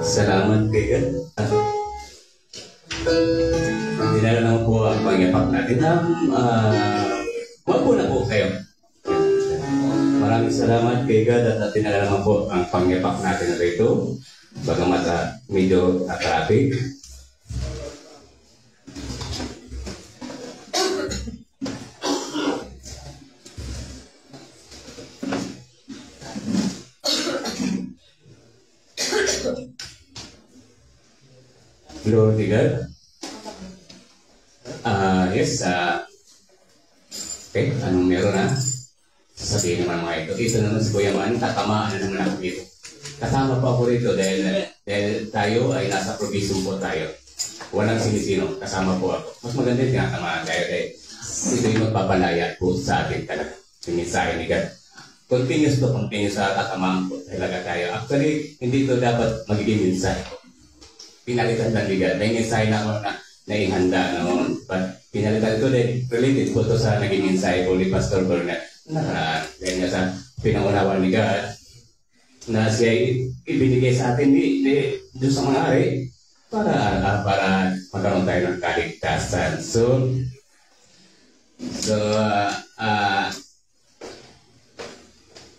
Salamat kay God. Dinala naman po ang pangyapak natin. Mapo na po kayo. Maraming salamat kay God at dinala naman po ang pangyapak natin na rito. Bagamat medyo traffic. Glory to God. Yes, okay, anong meron na? Sasabihin naman mga ito. Ito naman si Kuya Man, tatamaan na naman ako dito. Kasama pa ako rito dahil tayo ay nasa provision po tayo. Walang sinisino, kasama po ako. Mas maganda yung tinatamaan tayo dahil ito yung magpapalaya po sa atin talaga. Yung mensahe ni God. Continuous sa tatamaan po talaga tayo. Actually, hindi ito dapat magiging mensahe. Pinalitan lang ni God. May mensahe na ako na naihanda noon. But pinalitan ito dahil related po ito sa naging mensahe po ni Pastor Bernard. Dahil nga sa pinangunawa ni God na siya ibinigay sa atin doon sa mga ari para magkaroon tayo ng kaligtasan. So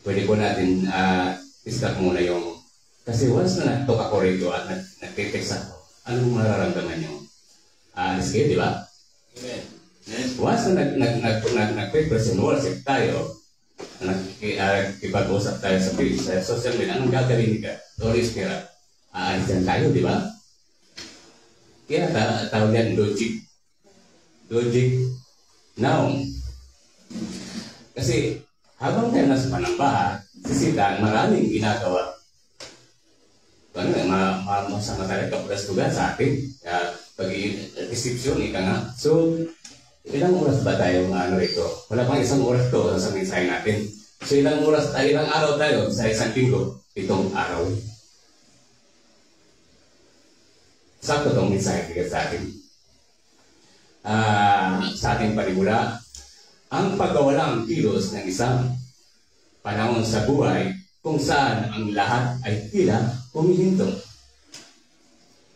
pwede po natin start muna yung kasi once na nagtok ako rito at nag-text ako, anong mararamdaman nyo? Skate, di ba? Amen. Once na nag-present worship tayo, nakikipag-usap tayo sa social media, anong gagawin ka? Holy Spirit, aalisan tayo, di ba? Kaya tawag yan, logic. Logic now. Kasi habang tayo nasa panambahan, sisitan, maraming ginagawa. Masama talaga kapulas-tugas sa atin. Pag-reception, ika nga. So, ilang oras ba tayo ito? Wala pang isang oras to sa mensahe natin. So, ilang araw tayo sa isang linggo? 7 araw. Sakto itong mensahe sa atin. Sa ating panimula, ang pagkawalang kilos ng isang panahon sa buhay kung saan ang lahat ay tila humihinto.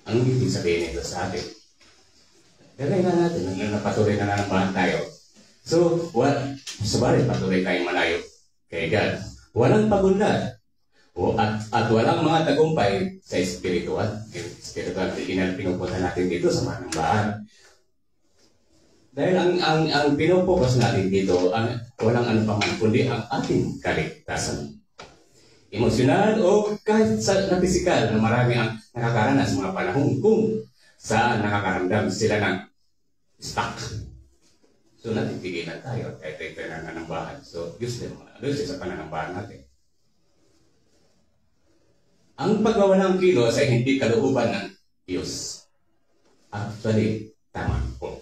Anong ibig sabihin ito sa atin? Dagay na natin, napatuloy na nanambahan tayo. So, sabari patuloy tayong malayo kay God. Walang pagunlad at walang mga tagumpay sa spiritual. Spiritual, pinupunta natin dito sa manambahan. Dahil ang pinupokus natin dito, walang ano pa man, kundi ang ating kaligtasan. Emosyonal o kahit na pisikal na marami ang nakakaranas mga panahon kung saan nakakaramdam sila ng stuck. So natitigilan tayo at kahit tayo ng nanambahan. So useless sa pananambahan natin. Ang paggawa ng kilos ay hindi kalooban ng Diyos. Actually, tama po.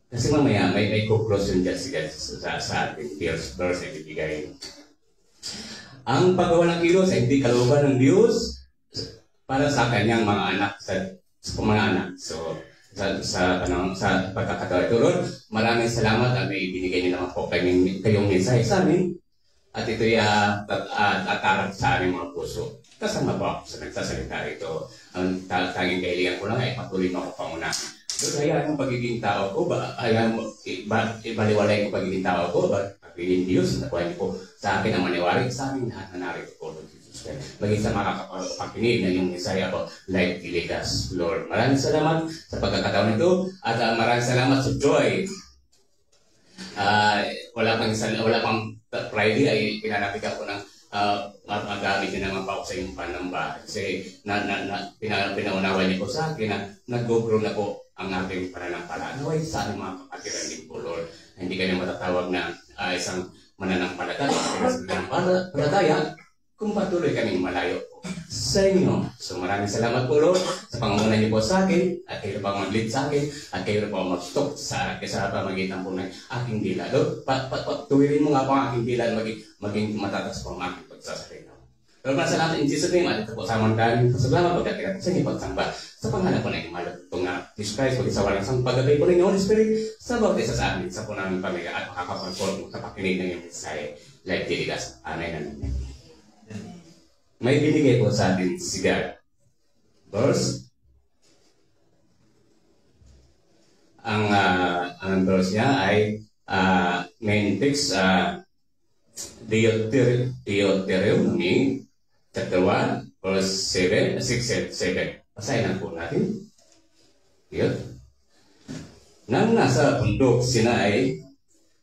Kasi mamaya may conclusion dyan sa ating verse ay bibigay. Ang paggawa ng kilos ay hindi kalooban ng Diyos para sa kanyang mga anak, sa mga anak. So, sa pagkakataon ito, Lord, maraming salamat at may ibinigay niyo naman po kayong mensahe sa amin. At ito'y atarap sa aming mga puso. Kasama po ako sa nagsasalita ito. Ang tanging kahilingan ko lang ay patuloy mo ako panguna. So, hayaan mo pagiging tao ko, hayaan mo, ibaliwalay ko pagiging tao ko, pagiging Diyos, nakuha niyo po sa akin ang maniwarig sa amin lahat na narito po, Lord Jesus Christ. Maging sa makakapakinig na yung Isaiah po, like Iligas, Lord. Maraming salamat sa pagkakataon nito at maraming salamat sa joy. Wala pang Friday ay pinanapit ako ng magamit na naman pa ako sa iyong panamba. Kasi pinaunawa niyo po sa akin na nag-go-grow na po ang aking pananampala. Naway sa ating mga kapatiran din po, Lord. Hindi kayo matatawag na isang mananampalataya. Palataya kung patuloy kaming malayo po sa inyo. So maraming salamat po, Lord, sa pangunguna niyo po sa akin at kayo pa mag-lead sa akin at kayo pa mag-talk sa akin sa pamagitan po ng aking dila. Lord, tuwirin mo nga po ang aking dila maging matatas po ang aking pagsasalita. Lord, masalamat in Jesus' name at ito po sa mandaling kasalamat pagkatirat sa inyong pagsamba sa pangalan po na imalot itong Jesus Christ pag isa walang sang paggabay po ng Holy Spirit sa bawat isa sa amin sa punaming pamilya at makakapagpon sa pakinig ng iyong mensahe. Like Diligas. Amen. May binigay po sa atin si God verse. Ang verse niya ay main text Deuteronomy chapter 1 verse 6 and 7. Basahin na po natin. Yun. Nang nasa bundok Sinai,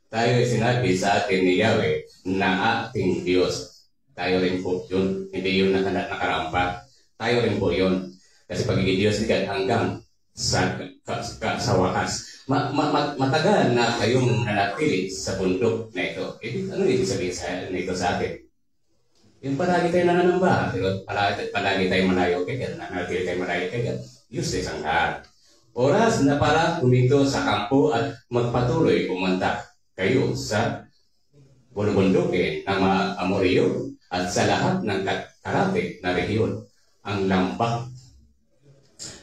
tayo ay sinabi sa atin ni Yahweh na ating Diyos. Tayo rin po yun. Hindi yun nakarampa. Tayo rin po yun. Kasi pagiging Diyos ni God hanggang sa wakas. Matagal na kayong nanatili sa bundok na ito. Ano ibig sabihin nito sa atin? Yung palagi tayo nananamba, palagi tayo malayo kay God, nanatili tayo malayo kay God, useless ang lahat. Oras na para kumito sa kampo at magpatuloy pumunta kayo sa bulubundukin ng mga Amoryo at sa lahat ng karatig na rehiyon, ang lambak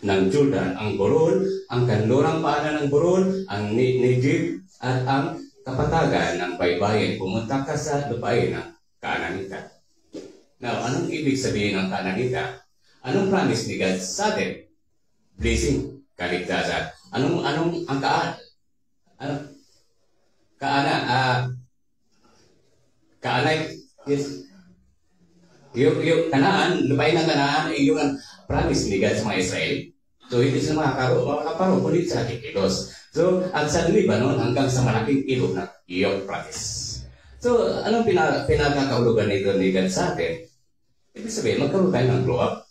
ng Jordan, ang Boron, ang kanlurang paanan ng Boron, ang Negev at ang kapatagan ng baybayin. Pumunta ka sa lupain ng Kaananita. Now, anong ibig sabihin ng Kaananita? Anong promise ni God sa atin? Blessing, kaligtasan. Anong ang Kaanay, yes. Yung Kanaan, lupain ng Kanaan, ay yung promise ni God sa mga Israel. So, hindi sila makakaroon kulit sa kikilos. So, at sa Libanon, hanggang sa malaking ilog na Euphrates. So, anong pinagkakaulugan nito ni God sa atin? Ibig sabihin, magkaroon tayo ng glow up.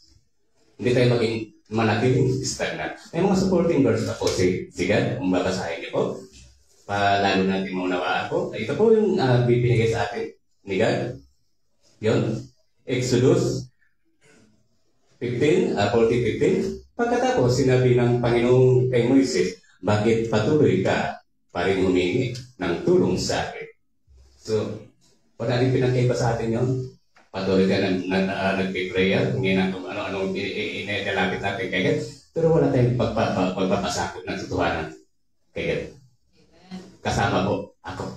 Hindi tayo maging manatiling stagnant. May mga supporting verse na po si God, kung babasahin niyo po. Lalo natin maunawaan po. Ito po yung bibinigay sa atin ni God. Yun. Exodus 40:15. Pagkatapos, sinabi ng Panginoong kay Moises, bakit patuloy ka pa rin humingi ng tulong sa akin? So, wala rin pinagkaiba sa atin yun. Patuloy ka nag-prayer, hindi na kung ano-ano inilapit natin kay God. Pero wala tayong pagpapasakot ng tutuhanan kay God. Kasama po ako.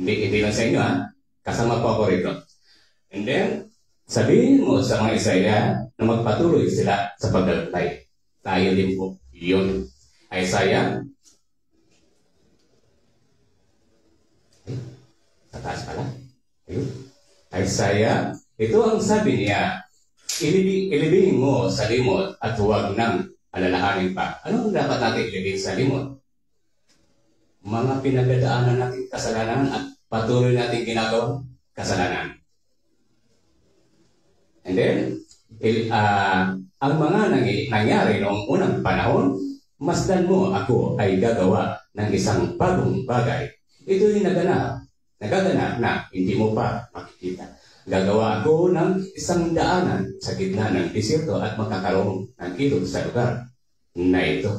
Hindi lang sa inyo, ha? Kasama po ako rito. And then, sabihin mo sa mga Isaya na magpatuloy sila sa paglalakbay. Tayo din po yun. Isaiah. Sa taas pala. Ayun. Isaiah. Ito ang sabi niya, ilibing mo sa limot at huwag nang alalahanin pa. Ano ang dapat natin ilibing sa limot? Mga pinagdadaanan natin kasalanan at patuloy natin ginagawang kasalanan. And then, ang mga nangyari noong unang panahon, masdan mo ako ay gagawa ng isang bagong bagay. Ito'y nagaganap na hindi mo pa makikita. Gagawa ako ng isang daanan sa gitna ng desierto at magkakaroon ng ilog sa lugar na ito.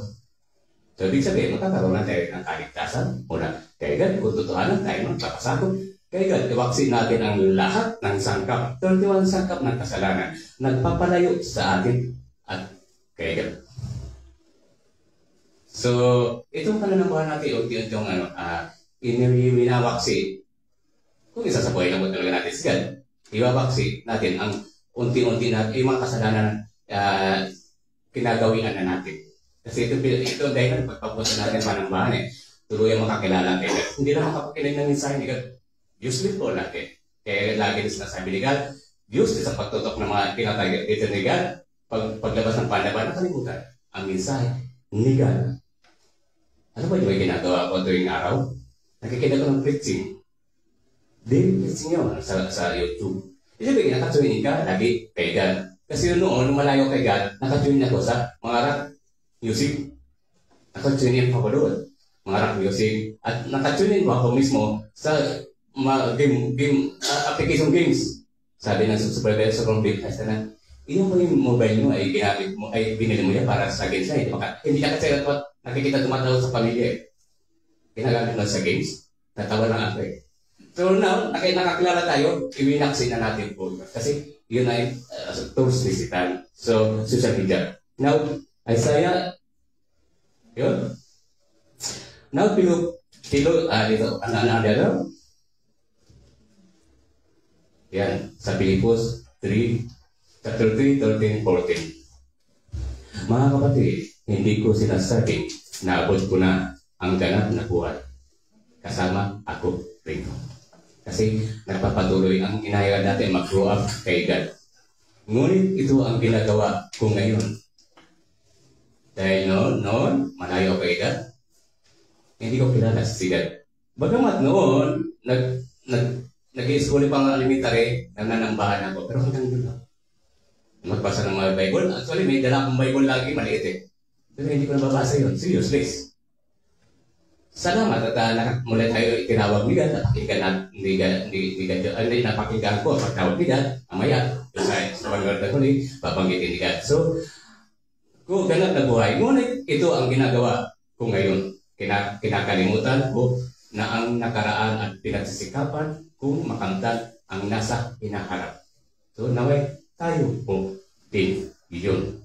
So, ibig sabihin, magkakaroon na tayo ng kaligtasan. Una, kaya God, kung tutuhanan tayo ng papasakot, kaya God, iwaksin natin ang lahat ng sangkap, 31 sangkap ng kasalanan, nagpapalayo sa atin at kaya God. So, itong pananampahan natin, unti-untong winawaksin. Kung isa sa buhay na mo talaga natin si God, iwawaksi natin ang unti-unti natin, yung mga kasalanan kinagawian na natin. Kasi ito dahil pagpapunta natin panambahan tuloy ang makakilala natin. Hindi na makapakinig ng mensahe ni God. Useless po natin. Kaya lagi na sinasabi ni God, useless ang pagtutok ng mga tinatagay dito ni God. Paglabas ng pandaban, nakalimutan ang mensahe ni God. Ano ba yung ginagawa ko tuwing araw? Nakikinig ko ng preaching. Daily preaching yun sa YouTube. Ibig nakatunin ka lagi kay God. Kasi noon, malayo kay God, nakatunin ako sa mga rock music. Nakatunin ako doon. Mga rock music. At nakatunin mo ako mismo sa mga application games. Sabi ng supervisor ng Big Test na, yung mobile mo ay ginamit mo, ay binili mo yan para sa games na hindi ka kasi nakikita tumatawa sa pamilya. Ginagamit mo sa games. Natawa lang ako eh. So now, nakakilala tayo, iwinaksin na natin po. Kasi yun ay tools digital. So, social media. Now, Isaiah, yun. Now, dito, ano? Yan, sa Pilipos 3, chapter 3, 13, 14. Mga kapatid, hindi ko sinasabing naabot ko na ang ganap na buhay. Kasama ako rito. Kasi nagpapatuloy ang inaya natin mag-grow up kay God. Ngunit ito ang ginagawa ko ngayon. Dahil noon, malayo kay God, hindi ko kilala si God. Bagamat noon, nag-i-school pa nga elementary, nananambahan ako, pero hanggang doon lang. Magbasa ng mga Bible. Actually, may dala akong Bible lagi, maliit eh. Pero hindi ko nababasa yun. Seriously. Salamat at mula tayo itinawag ni God, napakinggan ko, pagtawag ni God, amaya, sa pagkakal na huli, babanggitin ni God. So, kung ganap na buhay, ngunit ito ang ginagawa ko ngayon. Kinakalimutan ko na ang nakaraan at pinagsisikapan kung makamtan ang nasa hinaharap. So, naway tayo po din yun.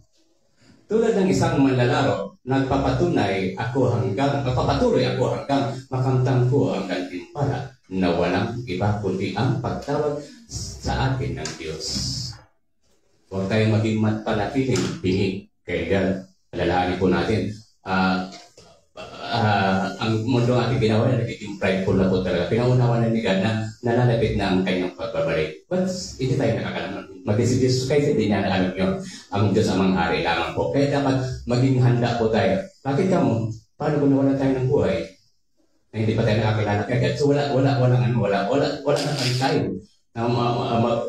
Tulad ng isang manlalaro, nagpapatuloy ako hanggang makamtan ko ang gantimpala na walang iba kundi ang pagtawag sa atin ng Diyos. Huwag tayong maging matpalatiling pingi kay God. Alalahanin po natin, ang mundo ating ginawa na nagiging prideful na po talaga. Pinaunawa na ni God na nalalapit na ang kanyang pagbabalik. But hindi tayo nakakalaman. Mag-isip Jesus Christ, hindi niya alam yun. Ang Diyos amang hari lamang po. Kaya dapat maging handa po tayo. Bakit ka mo? Paano kung nawalan tayo ng buhay? Na hindi pa tayo nakakilala kay God. So wala na tayo na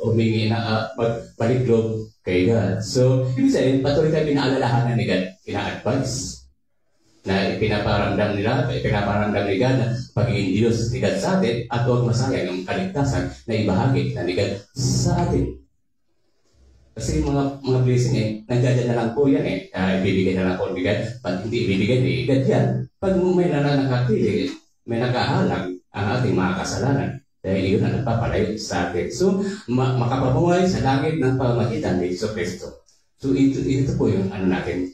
humingi na magbalik loob kay God. So, ibig sabihin, patuloy tayo pinaalalahanan ni God, pina-advise na pinaparamdam ni God na pagiging Diyos ni God sa atin at huwag masayang ang kaligtasan na ibahagi na ni God sa atin. Kasi mga blessing nandiyan na lang po yan ibibigay na lang po ni God. Pag hindi ibibigay ni God yan, pag may nananakatili, may nakahalang ang ating mga kasalanan. Dahil yun ang nagpapalayo sa atin. So, makapabuhay sa langit ng pamamagitan ni Jesu Cristo. So, ito po yung natin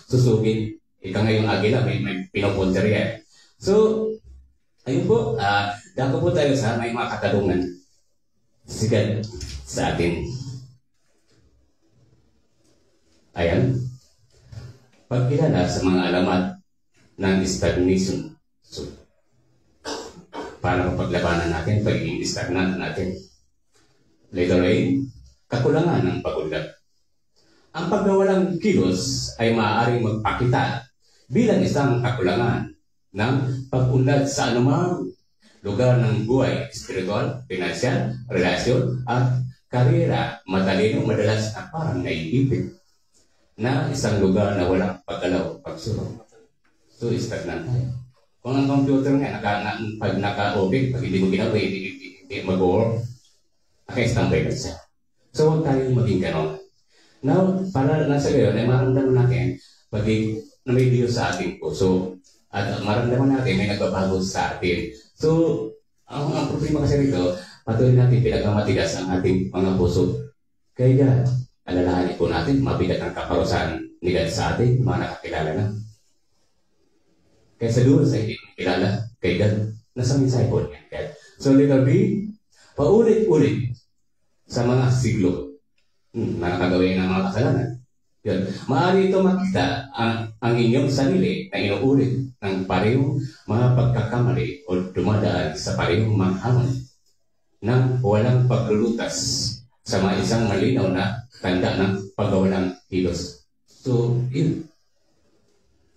susugin. Ika ngayong agila, may pinopunteriya. So, ayun po, dako po tayo sa may mga katanungan. Sigat sa atin. Ayan. Pagkilala sa mga alamat ng stagnation. So, para mapaglabanan natin, pagiging stagnant natin. Later ay, kakulangan ng pag-unlad. Ang pagkawalang kilos ay maaaring magpakita bilang isang kakulangan ng pag-unlad sa anumang lugar ng buhay, spiritual, financial, relasyon, at karera. Matalino madalas na parang naiipit na isang lugar na walang paggalaw, pagsulong. So, stagnant tayo. Kung ang computer nga, pag naka-open, pag hindi mo ginagawa, hindi mag-work, naka-standby na siya. So, huwag tayong maging ganon. Now, para nasa gayon, ay maramdaman natin pagiging na may Diyos sa ating puso. At maramdaman natin may nagbabago sa atin. So, ang problema kasi rito, patuloy natin pinagamatigas ang ating mga puso. Kaya, alalahanin po natin, mabigat ang kaparusahan ni God sa atin, mga nakakilala na. Kaya sa dulo sa hindi kilala kay God, nasa mensahe po niya. So, letter B, paulit-ulit sa mga siglo, nakakagawin ng mga kasalanan. Yun. Maaari ito makita ang inyong sarili na inuulit ng parehong mga pagkakamali o dumadaan sa parehong mga hamon nang walang paglulutas sa mga isang malinaw na tanda ng paggawalang kilos. So, yun.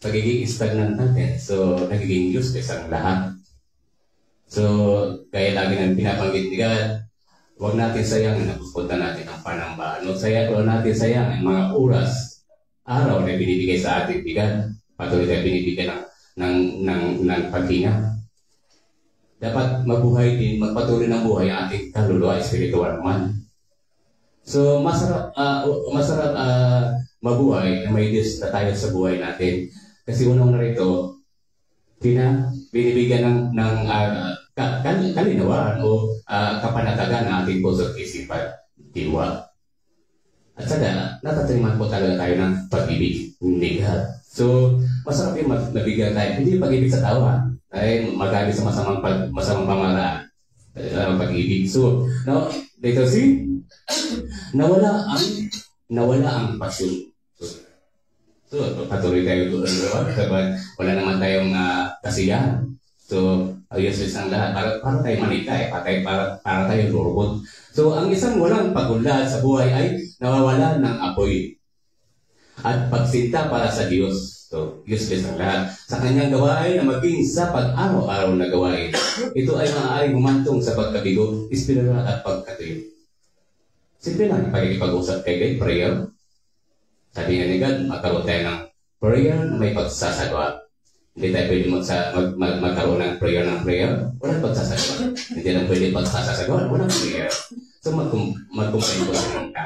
Pagiging stagnant natin. So, nagiging useless ang lahat. So, kaya lagi nang pinapanggit ni God, huwag natin sayangin na pupunta natin ang panambahan. Huwag natin sayangin ang mga oras, araw na binibigay sa atin ni God. Patuloy tayo binibigyan ng paghinga. Dapat mabuhay din, magpatuloy ng buhay ang ating kaluluwa, spiritual man. So, masarap mabuhay na may Diyos na tayo sa buhay natin. Kasi unang narito, binibigyan ng kalinawaan o kapanatagan ng ating puso at isipan, diwa. At sada, natatriman po talaga tayo ng pag-ibig ni God. So, masarap yung nabigyan tayo. Hindi pag-ibig sa tawa, ay magaling sa masamang pamaraan, pag-ibig. So, now, later see, nawala ang pasyon. So, patuloy tayo doon, kapag wala naman tayong kasiyahan. So, useless ang lahat. Para tayo manika para tayo robot. So, ang isang walang pag-unlad sa buhay ay nawawala ng apoy. At pagsinta para sa Diyos. So, useless ang lahat. Sa kanyang gawain na maging sa pag-araw-araw na gawain. Ito ay maaaring humantong sa pagkabigo, espiritual at pagkatuyo. Simple lang, pag-usap kay prayer. Sabi nga ni God, magkaroon tayo ng prayer na may pagsasagawa. Hindi tayo pwede magkaroon ng prayer. Walang pagsasagawa. Hindi lang pwede pagsasagawa. Walang prayer. So mag-complain ko sa mga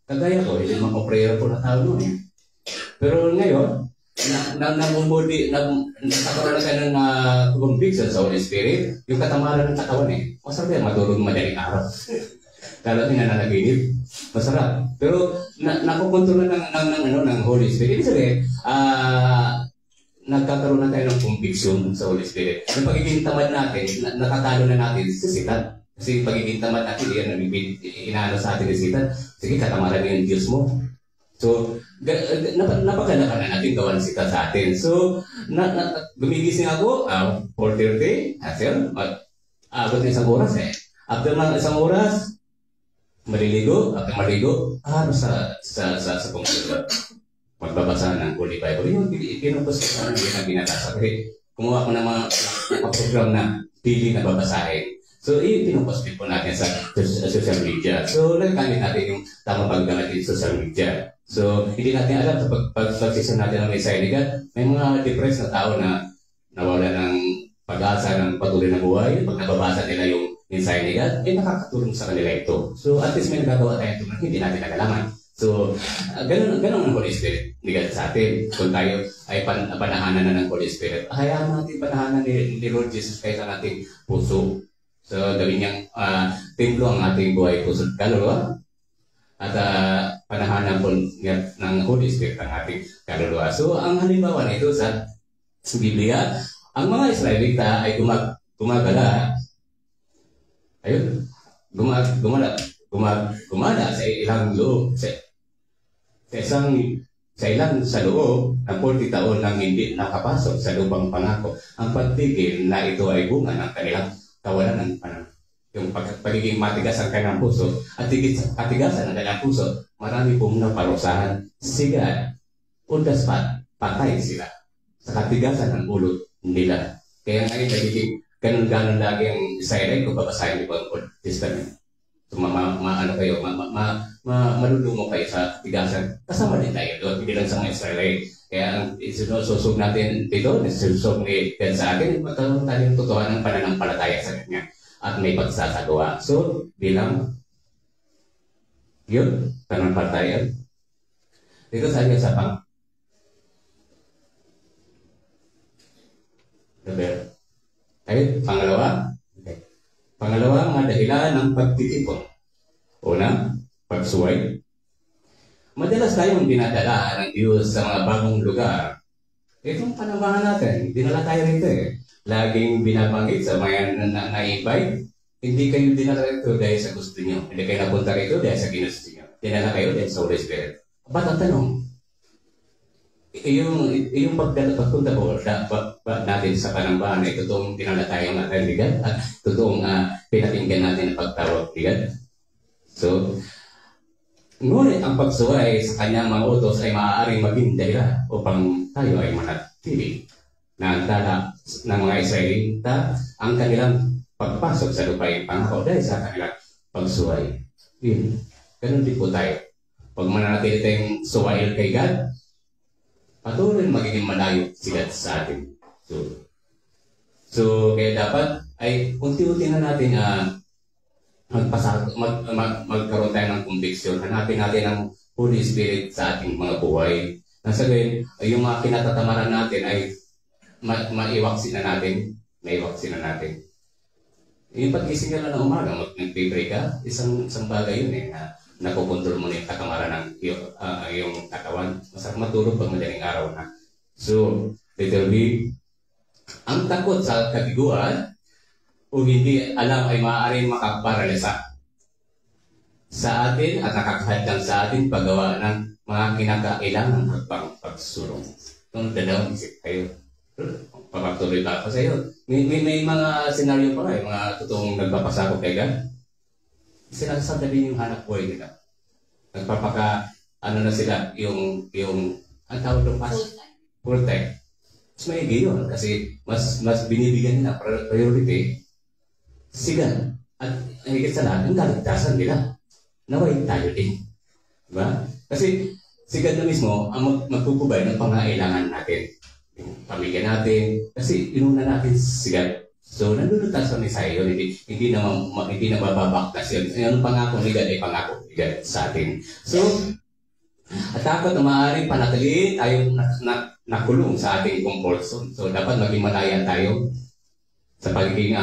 kagaya ko, hindi naman ko prayer po na tao noon eh. Pero ngayon, nagkakaroon na tayo ng conviction sa Holy Spirit, yung katamaran ng katawan eh. Masarap yan, matulog madaling araw. Lalo na nananaginip. Masarap. Pero nakukontrol na ng Holy Spirit. Ibig sabihin, nagkakaroon na tayo ng conviction sa Holy Spirit. Yung pagiging tamad natin, nakatalo na natin si Satan. Kasi pagiging tamad natin, yan, inaano sa atin ni Satan. Sige, katamaran yung Diyos mo. So, napagalaka na natin gawan si Satan sa atin. So, gumigising ako, 4:30, abot na isang oras eh. After ng isang oras, maliligo, after maligo, sa computer. Magbabasa ng Holy Bible. Yung pinupos ko na binabasa. Kasi kumuha ko ng mga program na pili na babasahin. So, pinupos po natin sa social media. So, nagagamit natin yung tamang paggamit sa social media. So, hindi natin alam sa pag-session natin ng mensahe ni God, may mga depressed na tao na nawala ng pag-asa ng patuloy na buhay. Pag nababasa nila yung mensahe ni God, nakakatulong sa kanila ito. So, at least may nagagawa tayo ito na hindi natin nagalaman. So, ganun ang Holy Spirit ni God sa atin. Kung tayo ay panahanan na ng Holy Spirit, hayaan natin panahanan ni Lord Jesus kahit ang ating puso. So, gawin niyang templo ang ating buhay puso at kaluluwa. At panahanan po ng Holy Spirit ang ating kaluluwa. So, ang halimbawa nito sa Biblia, ang mga Israelita ay gumagala. Ayun, gumala sa ilang loob, sa ilang sa loob ng 40 taon nang hindi nakapasok sa lupang pangako. Ang pagtigil na ito ay bunga ng kanilang kawalan ng panahon. Yung pagiging matigas ang kanilang puso at katigasan ng kanilang puso, marami pong naparusahan. Siga, on the spot, patay sila sa katigasan ng ulo nila. Kaya ngayon nagiging ganun-ganun lagi ang Israelite kung babasahin niyo po ang Old Testament. So, malulumo kayo sa tigasan. Kasama din tayo doon, hindi lang sa mga Israelite. Kaya ang isusog natin dito, isusog ni God sa atin, magkaroon tayo ng totoo ng pananampalataya sa Kanya at may pagsasagawa. So, bilang yun, pananampalataya. Dito sa akin sa pangalawa. Pangalawa, mga dahilan ng pagtitipon. Una, pagsuway. Madalas tayong dinadala ng Diyos sa mga bagong lugar. Itong panambahan natin, dinala tayo rito eh. Laging binabanggit sa mga na-invite, hindi kayo dinala rito dahil sa gusto niyo. Hindi kayo napunta rito dahil sa ginusto niyo. Dinala kayo dahil sa Holy Spirit. Ba't ang tanong? Yung pagpunta po natin sa panambahan ay totoong dinala tayo ng kaibigan at totoong pinakinggan natin ang pagtawag ni God. So, ngunit ang pagsuway sa kanyang mga utos ay maaaring maging dahilan upang tayo ay manatili na antala ng mga Israelita ang kanilang pagpasok sa lupay pangako dahil sa kanilang pagsuway. Yun. Ganun din po tayo. Pag mananatili tayong suwail kay God, patuloy magiging malayo sila sa atin. So kaya dapat ay unti-unti na natin magkaroon tayo ng conviction. Hanapin natin ang Holy Spirit sa ating mga buhay. Nasa gayon, yung mga kinatatamaran natin ay maiwaksin na natin. Yung pag-gising ka na ng umaga, nag-pray ka, isang bagay yun eh, na nakukontrol mo na yung katamaran ng yung katawan. Masarap matulog pag madaling araw na. So, literally, ang takot sa kabiguan o hindi alam ay maaaring makaparalisa sa atin at nakakahadlang sa atin paggawa ng mga kinakailangan ng pagsulong. Nung dalawang isip kayo, papatuloy ba ako sa iyo? May mga senaryo pa nga, mga totoong nagpapasakop kay God. Sinasabi din yung hanap buhay nila. Ano na sila, yung ang tawag doon full time. Mas maigi yun kasi mas binibigyan nila priority si God. At higit sa lahat, ang kaligtasan nila. Naway tayo din. Diba? Kasi si God na mismo ang magpupubay ng pangailangan natin. Yung pamilya natin. Kasi inuna natin si God. So, nandulutas kami sa iyo. Hindi na mababaktas yun. Ang pangako ni God ay pangako ni God sa atin. So, at takot na maaaring panatiliin tayo nakulong sa ating comfort zone. So, dapat maging malaya tayo sa pagiging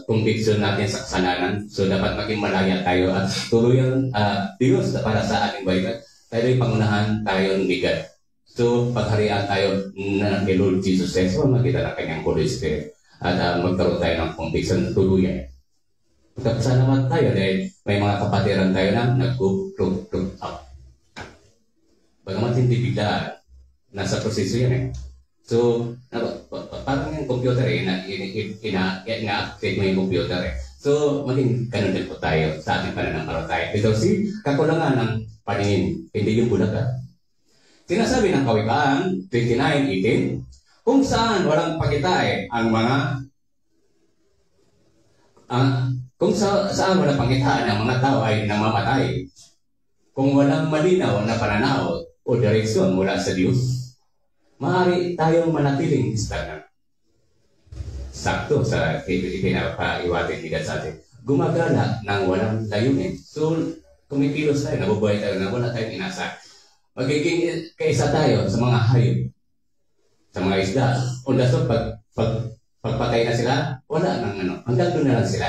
conviction natin sa kasalanan. So, dapat maging malaya tayo at tuluyan Diyos para sa ating buhay. Tayo'y pangunahan tayo ni God. So, pagharian tayo ni Lord Jesus Christ, makita na kanyang Holy Spirit at magkaroon tayo ng conviction na tuluyan. Pagkapasalamat tayo dahil may mga kapatiran tayo na nag-look up. Bagamat hindi bigla, nasa proseso yan eh. So, parang yung computer eh, ina-activate mo yung computer eh. So, maging ganun din po tayo sa ating pananampalataya. Ito si kakulangan ng paningin, hindi yung bulaga. Sinasabi ng Kawikaan 29:18, kung saan walang pagitain ang mga kung saan walang pagitain ang mga tao ay namamatay. Kung walang malinaw na pananaw o direksyon mula sa Diyos, maaari tayong manatiling stagnant. Sakto sa pinapaiwatin ni God sa atin. Gumagala ng walang layunin. So, kumikilos tayo, nabubuhay tayo na wala tayong inasa. Magiging kaisa tayo sa mga hayop, sa mga isda. O daso, pagpatay na sila, wala nang ano. Hanggang doon na lang sila.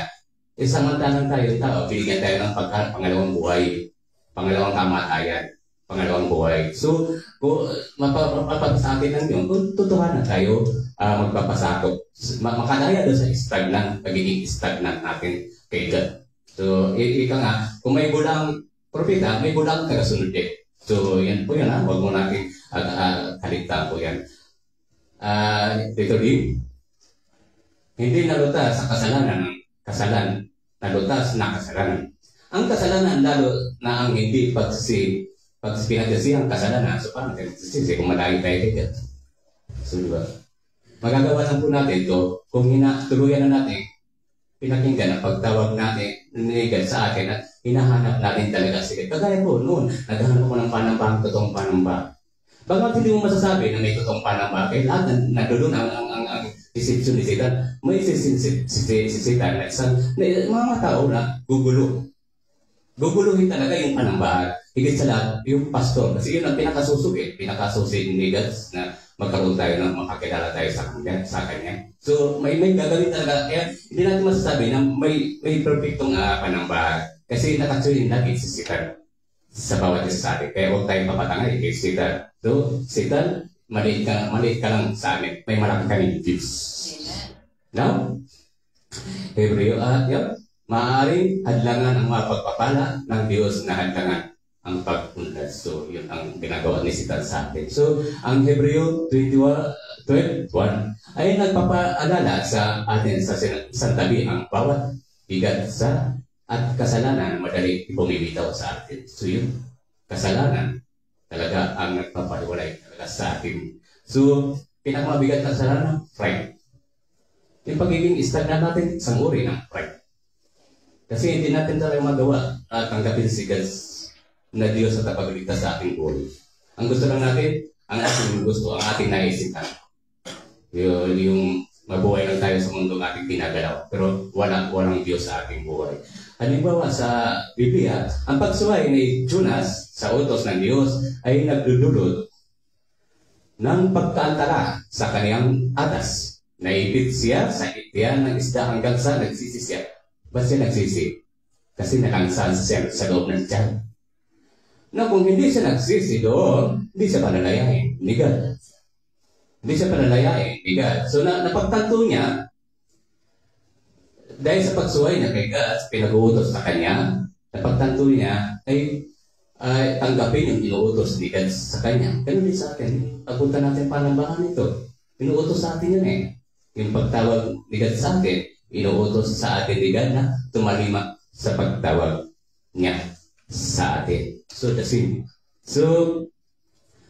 Samantalang tayo, binigyan tayo ng pangalawang buhay, pangalawang kamatayan, pangalawang buhay. So, kung mapapag sa atin lang yun, kung totohanan tayo magpapasakop, makadaya doon sa stagnant, pagiging stagnant natin kay God. So, ika nga, kung may bulang propeta, may bulang tagasunod din. So, yan po yan, huwag mo natin kaligtaan po yan. Dito din, hindi nalutas sa kasalanan, nalutas na kasalanan. Ang kasalanan, lalo na ang hindi pinagsisi ang kasalanan, so paano tayo magsisisi kung malayo tayo kay God? So, diba? Magagawa lang po natin ito kung tuluyan na natin pinakinggan ang pagtawag natin ni God sa atin at hinahanap natin talaga si God. Kagaya po noon, naghahanap ako ng panamba, totoong panamba. Bagat hindi mo masasabi na may totoong panamba, kaya lahat na doon ang deception ni Satan. May si Satan na isang mga tao na guguluhin talaga yung panambahan. Higit sa lahat, yung pastor. Kasi yun ang pinakasusi ni God na magkaroon tayo ng makakilala tayo sa kanya. So, may gagawin talaga. Kaya hindi natin masasabi na may perfectong panambahan. Kasi nakatsuyin lagi si Satan sa bawat isa sa atin. Kaya huwag tayong papatangay kay Satan. So, Satan, maliit ka lang sa amin. May malaki kami Diyos. Now, Hebreo maaaring hadlangan ang mga pagpapala ng Diyos na hadlangan ang pagpunlad. So, yun ang ginagawa ni Satan sa atin. So, ang Hebreo 12:1 ay nagpapaalala sa atin sa santabi ang bawat bigat at kasalanan madali bumibitaw sa atin. So, yun, kasalanan talaga ang nagpapaliwalay talaga sa atin. So, pinakamabigat na kasalanan, pride. Yung pagiging stagnant natin, isang uri ng pride. Kasi hindi natin talaga magawa at tanggapin si God na Diyos sa tagapagligtas sa ating buhay. Ang gusto lang natin, ang ating naisipan. Yung mabuhay lang tayo sa mundo ng ating ginagalaw. Pero walang Diyos sa ating buhay. Halimbawa sa Biblia, ang pagsuway ni Jonas sa utos ng Diyos ay nagdudulot ng pagkaantala sa kaniyang atas. Naipit siya sa itiyan ng isda hanggang sa nagsisi siya. Ba't siya nagsisi? Kasi nakansan siya sa loob ng tiyan. Na kung hindi siya nagsisi doon, hindi siya panalayain ni God. Hindi siya panalayain ni God. So napagtanto niya, dahil sa pagsuway niya kay God, pinag-uutos sa kanya, napagtanto niya, ay ay tanggapin yung inuutos ni God sa kanya. Ganun din sa atin. Pagpunta natin panambahan ito. Inuutos sa atin yun eh. Yung pagtawag ni God sa atin, inuutos sa atin ni God na tumalima sa pagtawag niya sa atin. So, the same. So,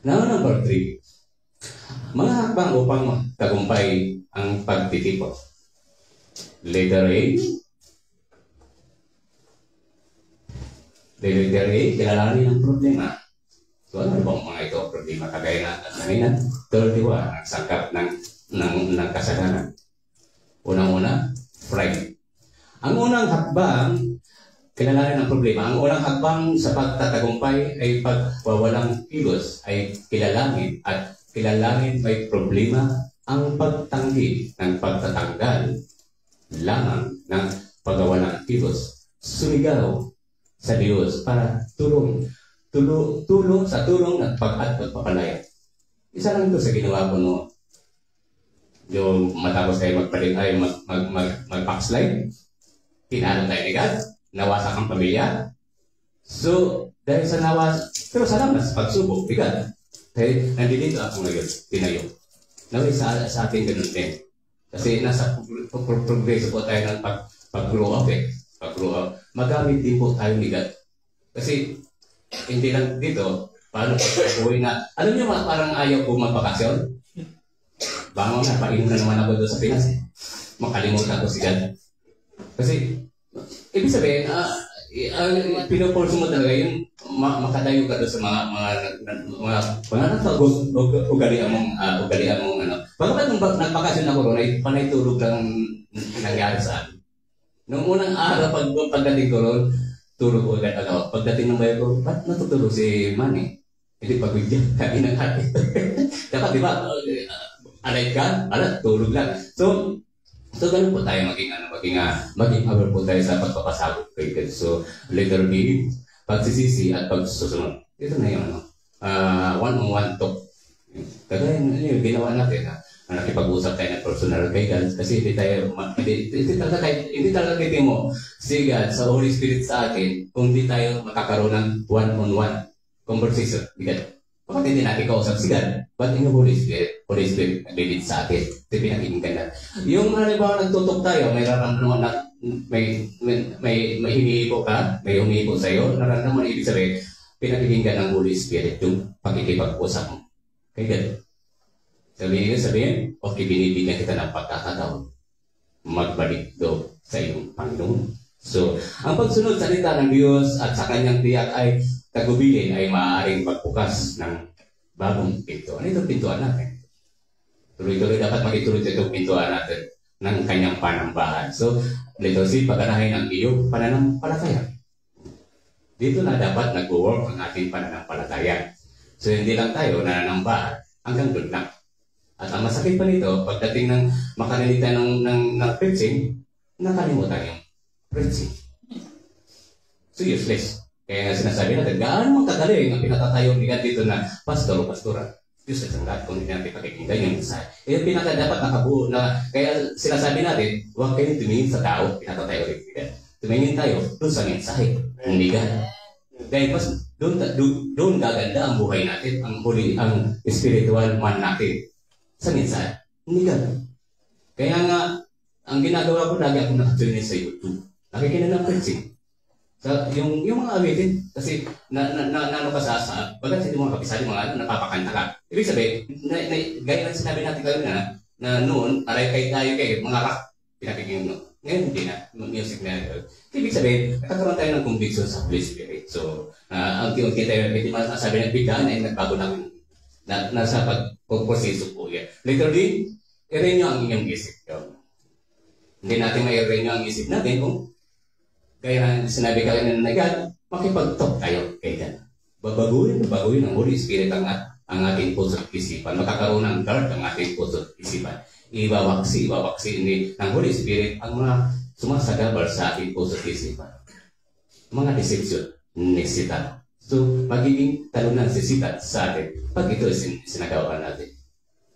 now number 3. Mga hakbang upang tagumpay ang pagtitipon. Letter A. Letter A, kilalanin ang problema. So, ano bang mga ito problema? Kagaya na kanina, 31, nagsangkap ng kasalanan. Unang-una, pride. Ang unang hakbang, kilalanin ang problema. Ang unang hakbang sa pagtatagumpay ay pagwawalang kilos, ay kilalanin at kilalanin may problema ang pagtanggi ng pagtatanggal lamang ng pagwawalang kilos. Sumigaw sa Diyos para tulong sa tulong at pagpapalaya. Isa lang ito sa ginawa ko no. Yung matapos tayo mag-backslide, tinalo tayo ni God, nawasak ang pamilya. So, dahil sa pero salamat sa pagsubok, ni God. Dahil nandito ako ngayon, tinayo. Naway sa atin ganun din. Kasi nasa progreso po tayo ng pag-grow up eh. Pag-grow up. Magamit din po tayo ni God. Kasi, hindi lang dito, paano pag-uwi na, alam niyo parang ayaw ko magbakasyon? Bangon na, painom na naman ako doon sa Pinas eh. Makalimutan ko si God. Kasi, ibig sabihin, pinupulso mo talaga yung makadayo ka doon sa mga ugalian mong ano. Bakit nung nagbakasyon ako doon, ay panay tulog lang nangyari sa akin. Nung unang araw, pagdating ko doon, tulog ko agad ako. Pagdating ng bayan ko, ba't natutulog si Manny? Hindi pagod yan, kain ng hati. Dapat di ba, alay ka, tulog lang. So ganun po tayo maging aware po tayo sa pagpapasabot kay God. So, letter B, pagsisisi at pagsusunod. Ito na yung one-on-one talk. Kagaya yung ginawa natin, nakipag-usap tayo ng personal kay God kasi hindi talaga kitin mo si God sa Holy Spirit sa atin kung hindi tayo makakaroon ng one-on-one conversation with God. Bakit hindi natin kausap si God? But in the Holy Spirit naglilid sa atin. Ito pinakinggan na. Yung halimbawa nagtutok tayo, may nararamdaman na may hinihipo ka, may humihipo sa'yo, nararamdaman ibig sabihin, pinakinggan ng Holy Spirit yung pakikipag-usap mo. Kaya God. Sabihin, okay, binibigyan kita ng pagkakataon. Magbalik do sa iyong Panginoon. So, ang pagsunod sa salita ng Diyos at sa kanyang tiyak ay tagubilin ay maaaring magbukas ng bagong pinto. Ano itong pintuan natin? Tuloy-tuloy dapat magituloy itong pintuan natin ng kanyang panambahan. So, dito paganahin ang iyong pananampalataya. Dito na dapat nag-work ang ating pananampalataya. So, hindi lang tayo nananambahan hanggang doon lang. At ang masakit pa nito, pagdating ng makanalita ng preaching, nakalimutan yung preaching. So, useless. Kaya nga sinasabi natin, gaano mong kagaling ang pinatatayo ni God dito na pastor o pastora. Diyos at ang lahat kung hindi natin pakikinggan yung mensahe. Yung pinaka dapat nakabuo na, kaya sinasabi natin, huwag kayong tumingin sa tao, pinatatayo rin ni God. Tumingin tayo doon sa mensahe, hindi God. Dahil mas doon gaganda ang buhay natin, ang spiritual man natin sa mensahe, hindi God. Kaya nga, ang ginagawa ko, lagi ako nakatuloy sa YouTube. Nakikinig ng preaching. So, yung mga awitin, kasi ano ka sa bagat hindi mo kapisali mga napapakanta ka. Ibig sabihin, gaya ng sinabi natin kayo na noon, aray kayo kayo, mga rock, pinakikingin mo. Ngayon hindi na, music na. Ibig sabihin, nakakaroon tayo ng conviction sa Holy Spirit. So, ang unti-unti tayo, hindi masasabi ng biglaan ay nagbago ng nasa pagproseso po yan. Literally, i-renew ang inyong isip. Hindi natin may-renew ang isip natin kung kaya sinabi ka rin na God, makipag-talk tayo kay God. Babaguhin ng Holy Spirit ang ating puso at isipan. Magkakaroon ng guard ang ating puso at isipan. Ibawaksi ng Holy Spirit ang mga sumasagabal sa ating puso at isipan. Mga deception, nesita. So, magiging talunan sisitat sa atin pag ito sinagawa natin.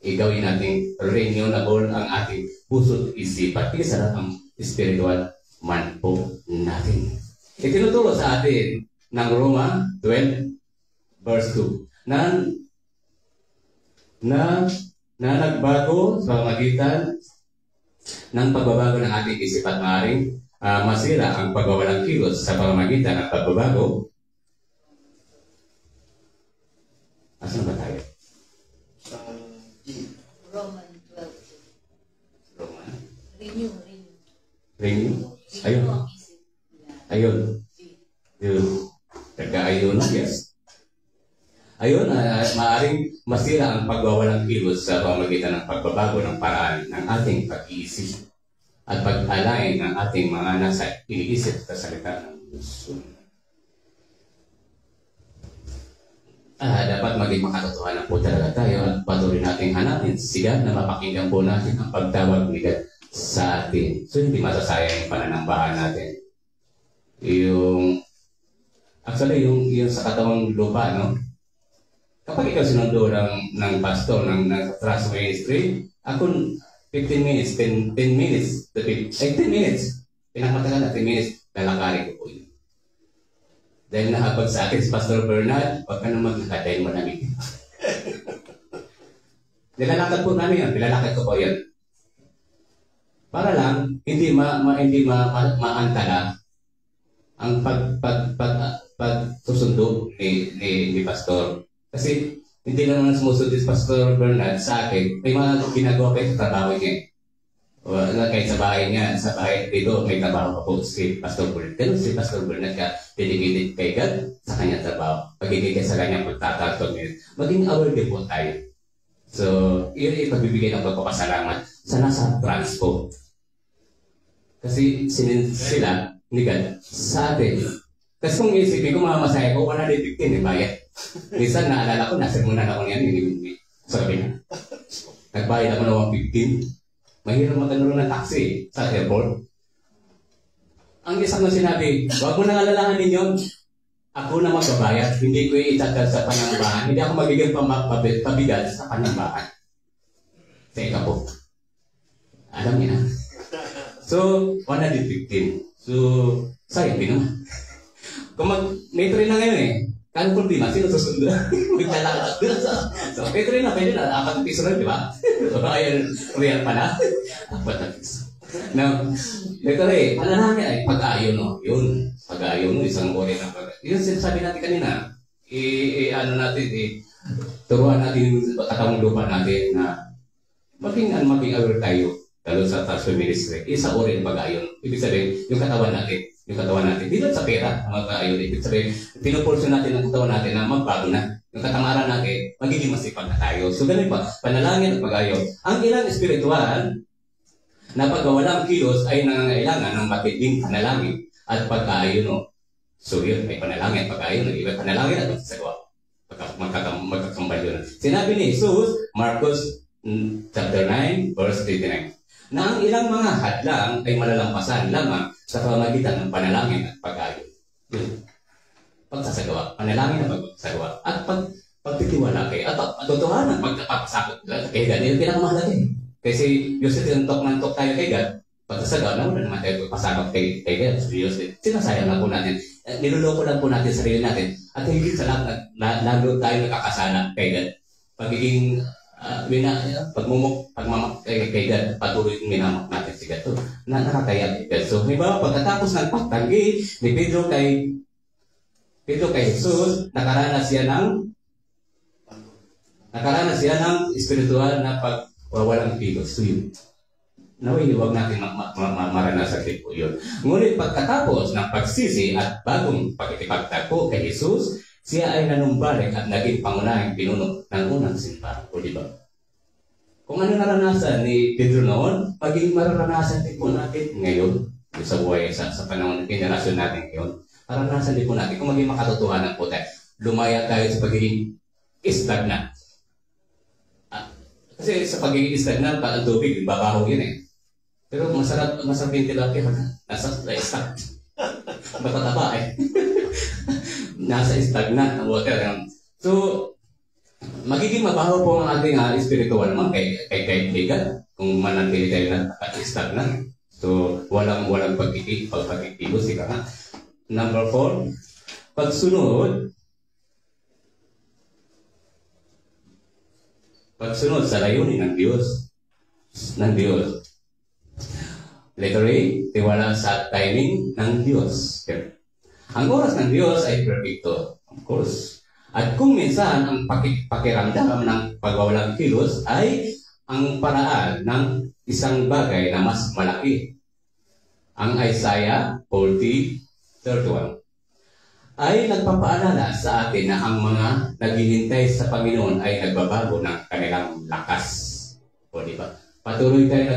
Igawin natin renewable ang ating puso at isipan. Isa ang spiritual man po natin. Itinuturo sa atin ng Roma 12 verse 2 na nagbago sa pamamagitan ng pagbabago ng ating isip at maaaring masira ang pagwawalang kilos sa pamamagitan ng pagbabago. Asan ba tayo? Roman 12. Roman? Renew. Ayun. Ayun. Yun. Ayun, yes. Ayun, maaaring masira ang pagwawalang kilos sa pamamagitan ng pagbabago ng paraan ng ating pag-iisip at pag-alain ng ating mga nasa iniisip sa salita ng Diyos. Dapat maging makatotohanan po talaga tayo at patuloy nating hanapin siya na mapakinggan po natin ang pagtawag ni God sa atin. So, hindi masasayang yung pananambahan natin. Actually, yung sa katawang lupa, no? Kapag ikaw sinundo ng pastor, ng trust ministry, ako 15 minutes, 10 minutes, 10 minutes, pinakamatagal na 10 minutes, lalakari ko po yun. Dahil nahabag sa akin si Pastor Bernard, huwag ka na maglakad dahil malamig. Nilalakad po namin yan, nilalakad ko po yan. Para lang, hindi maantala ang pagsusundo ni Pastor. Kasi hindi naman sumusunod si Pastor Bernard sa akin, may mga ginagawa kayo sa trabaho niya. Kahit sa bahay niya, sa bahay dito, may trabaho pa po si Pastor Bernard. Ganun si Pastor Bernard ka dedicated kay God sa kanyang trabaho. Pagiging sa kanyang pagtatatong niya. Maging aware din po tayo. So, yun yung pagbibigay ng pagpapasalamat sa nasa transpo. Kasi sila, ni God, sa atin. Kasi kung isipin ko, mga masaya ko, 115 bayad. Minsan, naalala ko, nasermonan ako niyan, sa gabi na. Nagbayad ako ng 115. Mahirap magtanong ng taxi sa airport. Ang isang na sinabi, huwag mo nang alalahanin yun. Ako na magbabayad, hindi ko itatag sa panambahan. Hindi ako magiging pabigat sa panambahan. Teka po. Alam niya na. So, 115. So, sayang din naman. Kung may train na ngayon eh. Kano problema? Sino susundo? Maglalakad. So, may train na, pwede na. 4 piso lang, di ba? So, ayan, real pala. 4 piso. Now, ito rin, panalangin ay pag-ayon, no? Yun, pag-ayon, no? Isang uri ng pag-ayon. Yun, sinasabi natin kanina. Turuan natin yung katawang lupa natin na maging aware tayo. Lalo sa transfer ministry, isa uri ng pag-ayon. Ibig sabihin, yung katawan natin. Hindi lang sa pera, mag-ayon. Ibig sabihin, pinupulso natin ang katawan natin na magbago na. Yung katamaran natin, magiging masipag na tayo. So, ganun pa, panalangin at pag-ayon. Ang ilang espiritual na pagkawalang kilos ay nangangailangan ng matinding panalangin at pag-ayon. No? So, yun, may panalangin at pag-ayon. Iba panalangin at magsasagawa. Magkakambal yun. Sinabi ni Jesus, Marcos chapter 9, verse 39. Na ang ilang mga hadlang ay malalampasan lamang sa pamamagitan ng panalangin at pag-ayon. Yun. Pagsasagawa. Panalangin at pagsasagawa. At pagtitiwala kayo. At pagtutuhanan, pagkapasakot. Kaya ganyan, pinakamahalaga eh. Kasi Diyos ito, nantok tayo kay God. Pagsasagawa na wala naman tayo pasakot kay God. Diyos ito. Sinasayang lang po natin. Niluloko lang po natin sarili natin. At higit sa lahat, lalo tayo nakakasala kay God. Pagiging pagmamak kay God, patuloy yung minamak natin si God. Na nakakaya kay God. So, halimbawa, pagkatapos ng pagtanggi ni Pedro kay Jesus, nakaranas siya ng espiritual na pagwawalang kilos. So, yun. Naway, huwag natin maranasan din po yun. Ngunit pagkatapos ng pagsisi at bagong pagkikipagtagpo kay Jesus, siya ay nanumbalik at naging pangunahing pinuno ng unang simbahan. O diba? Kung ano naranasan ni Pedro noon, maging mararanasan din po natin ngayon sa buhay, sa panahon ng generasyon natin ngayon. Mararanasan din po natin kung maging makatotohanan po tayo. Lumaya tayo sa pagiging stagnan. Kasi sa pagiging stagnan, ang tubig, babaho yun eh. Pero masarap yung tilapia. Nasa stag. Matataba eh. Nasa stagnant ang water. So, magiging mabaho po ang ating spiritual naman kay God kung manatili tayo na stagnant. So, walang pagkikilos. Number 4, pagsunod sa layunin ng Diyos. Letter A, tiwala sa timing ng Diyos. Ang oras ng Diyos ay perfecto, of course. At kung minsan ang pakiramdam ng pagwawalang kilos ay ang paraan ng isang bagay na mas malaki. Ang Isaiah 40:31 ay nagpapaalala sa atin na ang mga naghihintay sa Panginoon ay nagbabago ng kanilang lakas. O di ba? Patuloy tayo